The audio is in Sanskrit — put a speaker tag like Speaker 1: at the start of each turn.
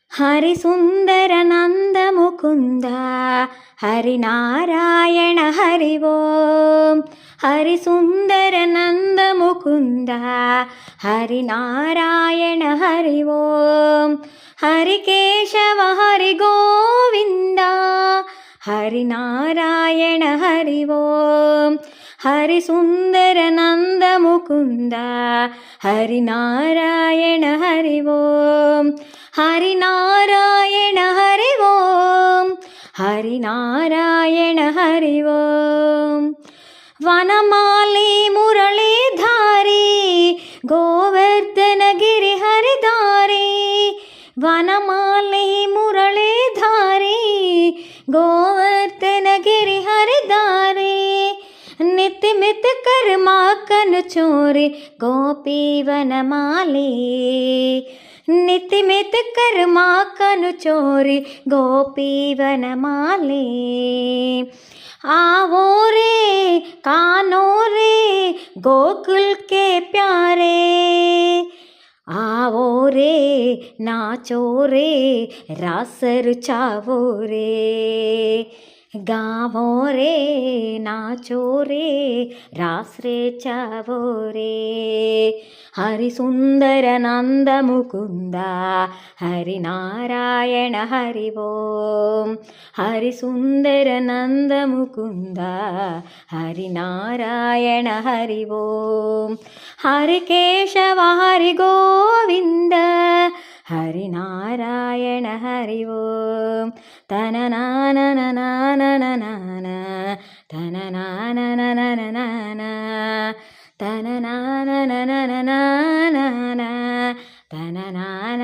Speaker 1: ಹರಿಸುಂದರ ನಂದ ಮುಕುಂದ ಹರಿನಾರಾಯಣ ಹರಿ ಓಂ. ಹರಿಸುಂದರ ನಂದ ಮುಕುಂದ ಹರಿನಾರಾಯಣ ಹರಿ ಓಂ. ಹರಿಕೇಶವ ಹರಿ ಗೋವಿಂದ ಹರಿನಾರಾಯಣ ಹರಿ ಓಂ. ಹರಿಸುಂದರ ನಂದ ಮುಕುಂದ ಹರಿನಾರಾಯಣ ಹರಿ ಓಂ. ಹರಿನಾರಾಯಣ ಹರಿ ಓಂ. ಹರಿನಾರಾಯಣ ಹರಿ ಓಂ. ವನಮಾಲಿ ಮುರಳೀಧಾರಿ ಗೋವರ್ಧನ ಗಿರಿ ಹರಿದಾರಿ. ವನಮಾಲಿ ಮುರಳೀಧಾರಿ ಗೋವರ್ಧನ ಗಿರಿ ಹರಿದಾರಿ. नित्य मित कर्मा कन चोरी गोपी वनमाली. नित्य मित कर्मा कन चोरी गोपी वनमाली. आवो रे कानो रे गोकुल के प्यारे. आवो रे नाचो रे रास रुचावो रे. गावो रे नाचो रे रास रे चावो रे. हरिसुंदर नंद मुकुंद हरिनारायण हरि ओं. हरिसुंदर नंद मुकुंद हरिनारायण हरि ओं. हरिकेशव हरि गोविंद हरिनारायण हरि ओं. तननानननानननान तननानननननान तननाननननान तननाननननान.